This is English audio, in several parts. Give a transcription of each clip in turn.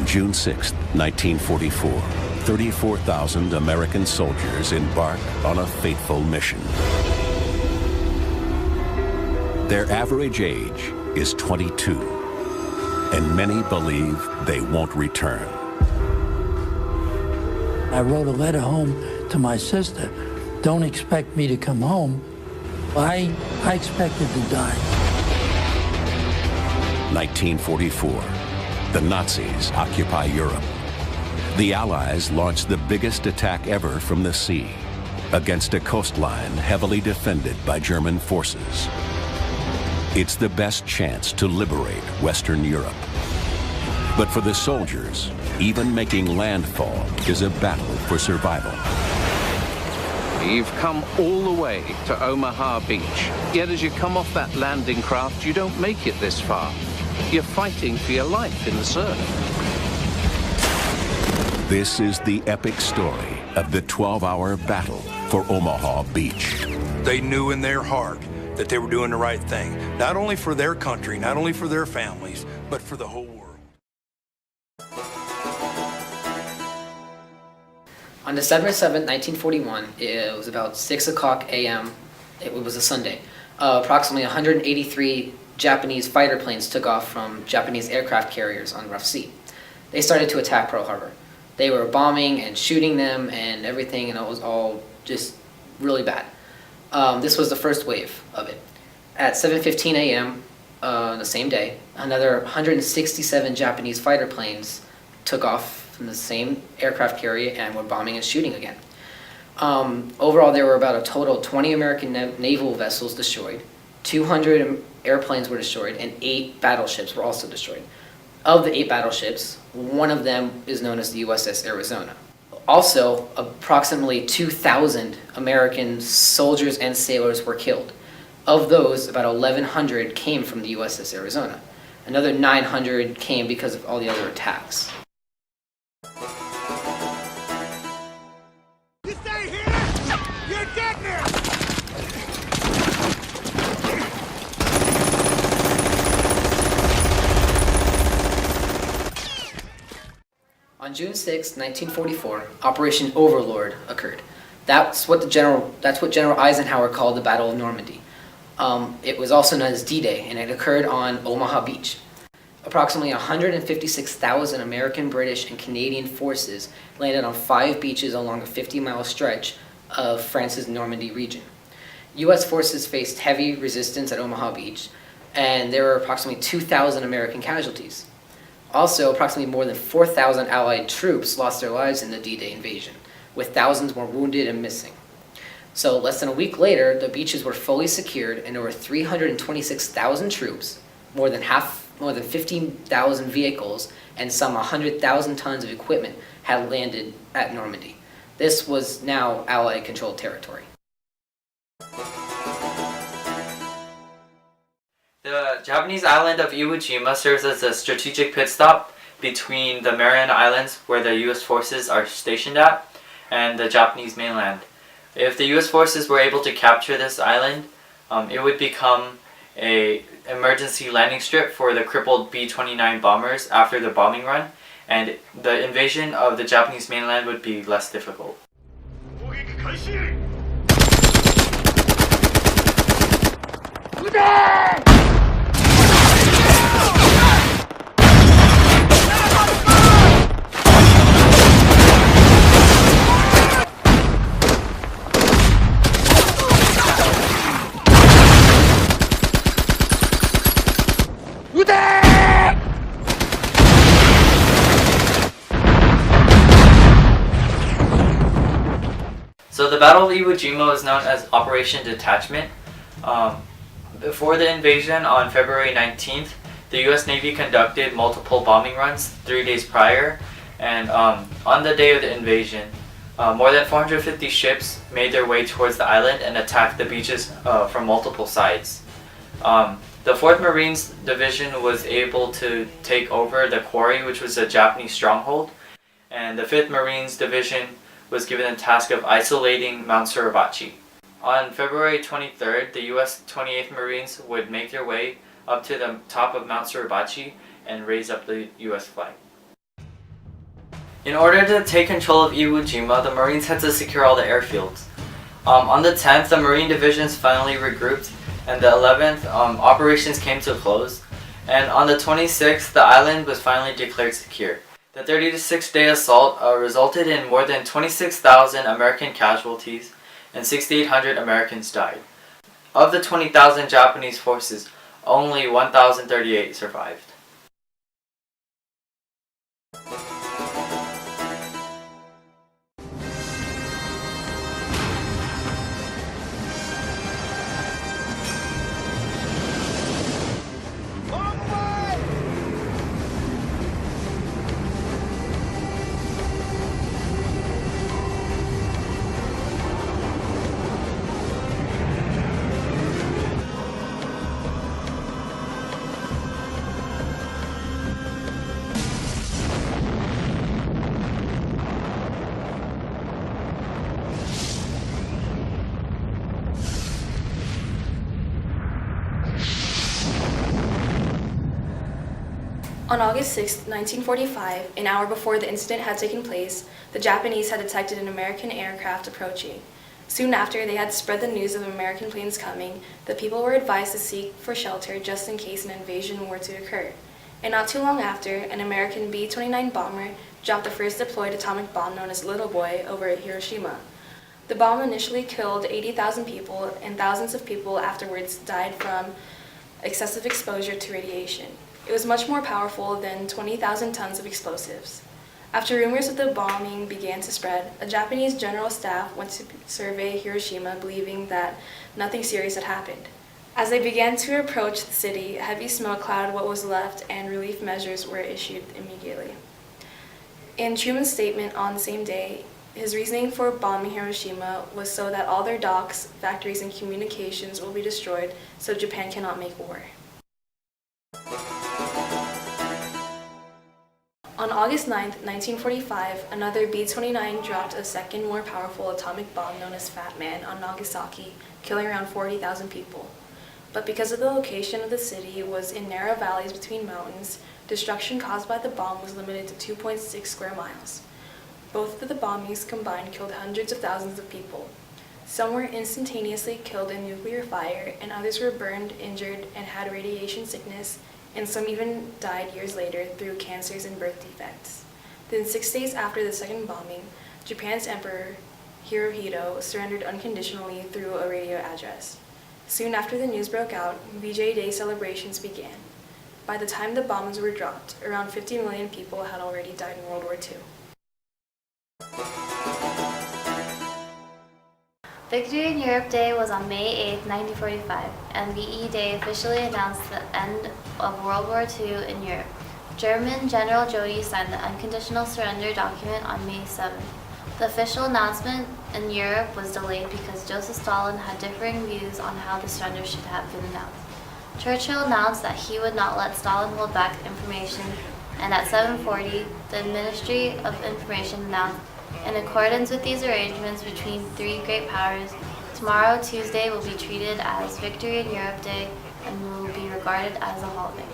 June 6, 1944, 34,000 American soldiers embark on a fateful mission. Their average age is 22, and many believe they won't return. I wrote a letter home to my sister. Don't expect me to come home. I expected to die. 1944. The Nazis occupy Europe. The Allies launch the biggest attack ever from the sea against a coastline heavily defended by German forces. It's the best chance to liberate Western Europe. But for the soldiers, even making landfall is a battle for survival. You've come all the way to Omaha Beach, yet as you come off that landing craft, you don't make it this far. You're fighting for your life in the surf. This is the epic story of the 12-hour battle for Omaha Beach. They knew in their heart that they were doing the right thing, not only for their country, not only for their families, but for the whole world. On December 7, 1941, it was about 6 o'clock a.m. It was a Sunday. Approximately 183 Japanese fighter planes took off from Japanese aircraft carriers on rough sea. They started to attack Pearl Harbor. They were bombing and shooting them and everything, and it was all just really bad. This was the first wave of it. At 7:15 a.m. The same day, another 167 Japanese fighter planes took off from the same aircraft carrier and were bombing and shooting again. Overall, there were about a total of 20 American naval vessels destroyed, 200 airplanes were destroyed, and 8 battleships were also destroyed. Of the 8 battleships, one of them is known as the USS Arizona. Also, approximately 2,000 American soldiers and sailors were killed. Of those, about 1,100 came from the USS Arizona. Another 900 came because of all the other attacks. You stay here! You're dead now! On June 6, 1944, Operation Overlord occurred. That's what General Eisenhower called the Battle of Normandy. It was also known as D-Day, and it occurred on Omaha Beach. Approximately 156,000 American, British, and Canadian forces landed on 5 beaches along a 50-mile stretch of France's Normandy region. U.S. forces faced heavy resistance at Omaha Beach, and there were approximately 2,000 American casualties. Also, approximately more than 4,000 Allied troops lost their lives in the D-Day invasion, with thousands more wounded and missing. So less than a week later, the beaches were fully secured and over 326,000 troops, more than 15,000 vehicles, and some 100,000 tons of equipment had landed at Normandy. This was now Allied-controlled territory. The Japanese island of Iwo Jima serves as a strategic pit stop between the Mariana Islands, where the U.S. forces are stationed at, and the Japanese mainland. If the U.S. forces were able to capture this island, it would become an emergency landing strip for the crippled B-29 bombers after the bombing run, and the invasion of the Japanese mainland would be less difficult. So the Battle of Iwo Jima was known as Operation Detachment. Before the invasion on February 19th, the U.S. Navy conducted multiple bombing runs 3 days prior, and on the day of the invasion, more than 450 ships made their way towards the island and attacked the beaches from multiple sides. The 4th Marines Division was able to take over the quarry, which was a Japanese stronghold, and the 5th Marines Division was given the task of isolating Mount Suribachi. On February 23rd, the U.S. 28th Marines would make their way up to the top of Mount Suribachi and raise up the U.S. flag. In order to take control of Iwo Jima, the Marines had to secure all the airfields. On the 10th, the Marine divisions finally regrouped, and the 11th, operations came to a close. And on the 26th, the island was finally declared secure. The 36-day assault resulted in more than 26,000 American casualties, and 6,800 Americans died. Of the 20,000 Japanese forces, only 1,038 survived. On August 6, 1945, an hour before the incident had taken place, the Japanese had detected an American aircraft approaching. Soon after they had spread the news of American planes coming, the people were advised to seek for shelter just in case an invasion were to occur. And not too long after, an American B-29 bomber dropped the first deployed atomic bomb known as Little Boy over Hiroshima. The bomb initially killed 80,000 people, and thousands of people afterwards died from excessive exposure to radiation. It was much more powerful than 20,000 tons of explosives. After rumors of the bombing began to spread, a Japanese general staff went to survey Hiroshima, believing that nothing serious had happened. As they began to approach the city, a heavy smoke clouded what was left, and relief measures were issued immediately. In Truman's statement on the same day, his reasoning for bombing Hiroshima was so that all their docks, factories, and communications will be destroyed, so Japan cannot make war. On August 9, 1945, another B-29 dropped a second, more powerful atomic bomb known as Fat Man on Nagasaki, killing around 40,000 people. But because of the location of the city was in narrow valleys between mountains, destruction caused by the bomb was limited to 2.6 square miles. Both of the bombings combined killed hundreds of thousands of people. Some were instantaneously killed in nuclear fire, and others were burned, injured, and had radiation sickness, and some even died years later through cancers and birth defects. Then 6 days after the second bombing, Japan's Emperor Hirohito surrendered unconditionally through a radio address. Soon after the news broke out, VJ Day celebrations began. By the time the bombs were dropped, around 50 million people had already died in World War II. Victory in Europe Day was on May 8, 1945, and VE Day officially announced the end of World War II in Europe. German General Jody signed the unconditional surrender document on May 7. The official announcement in Europe was delayed because Joseph Stalin had differing views on how the surrender should have been announced. Churchill announced that he would not let Stalin hold back information, and at 7:40, the Ministry of Information announced, in accordance with these arrangements between three great powers, tomorrow, Tuesday, will be treated as Victory in Europe Day and will be regarded as a holiday.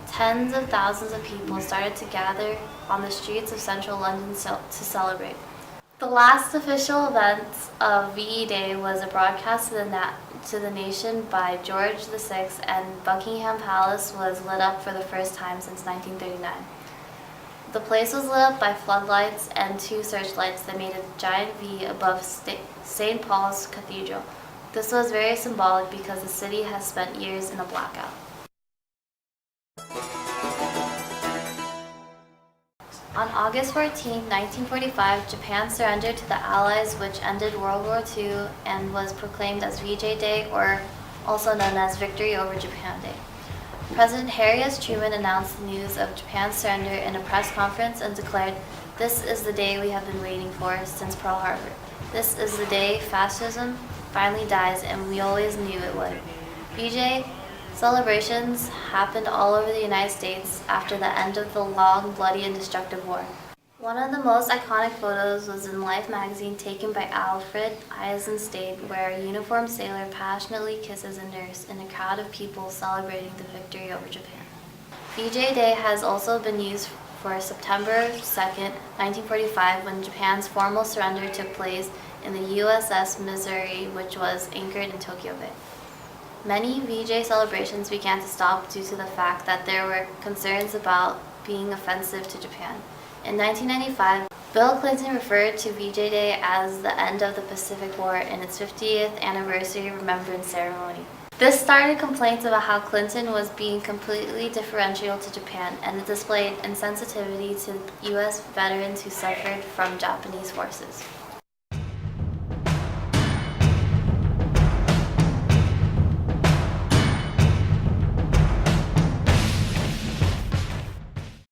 Tens of thousands of people started to gather on the streets of central London to celebrate. The last official event of VE Day was a broadcast to the nation by George VI, and Buckingham Palace was lit up for the first time since 1939. The place was lit up by floodlights and two searchlights that made a giant V above St. Paul's Cathedral. This was very symbolic because the city has spent years in a blackout. On August 14, 1945, Japan surrendered to the Allies, which ended World War II and was proclaimed as VJ Day, or also known as Victory over Japan Day. President Harry S. Truman announced the news of Japan's surrender in a press conference and declared, "This is the day we have been waiting for since Pearl Harbor. This is the day fascism finally dies, and we always knew it would." VJ celebrations happened all over the United States after the end of the long, bloody, and destructive war. One of the most iconic photos was in Life magazine, taken by Alfred Eisenstadt, where a uniformed sailor passionately kisses a nurse in a crowd of people celebrating the victory over Japan. VJ Day has also been used for September 2nd, 1945, when Japan's formal surrender took place in the USS Missouri, which was anchored in Tokyo Bay. Many VJ celebrations began to stop due to the fact that there were concerns about being offensive to Japan. In 1995, Bill Clinton referred to VJ Day as the end of the Pacific War in its 50th anniversary remembrance ceremony. This started complaints about how Clinton was being completely differential to Japan, and it displayed insensitivity to U.S. veterans who suffered from Japanese forces.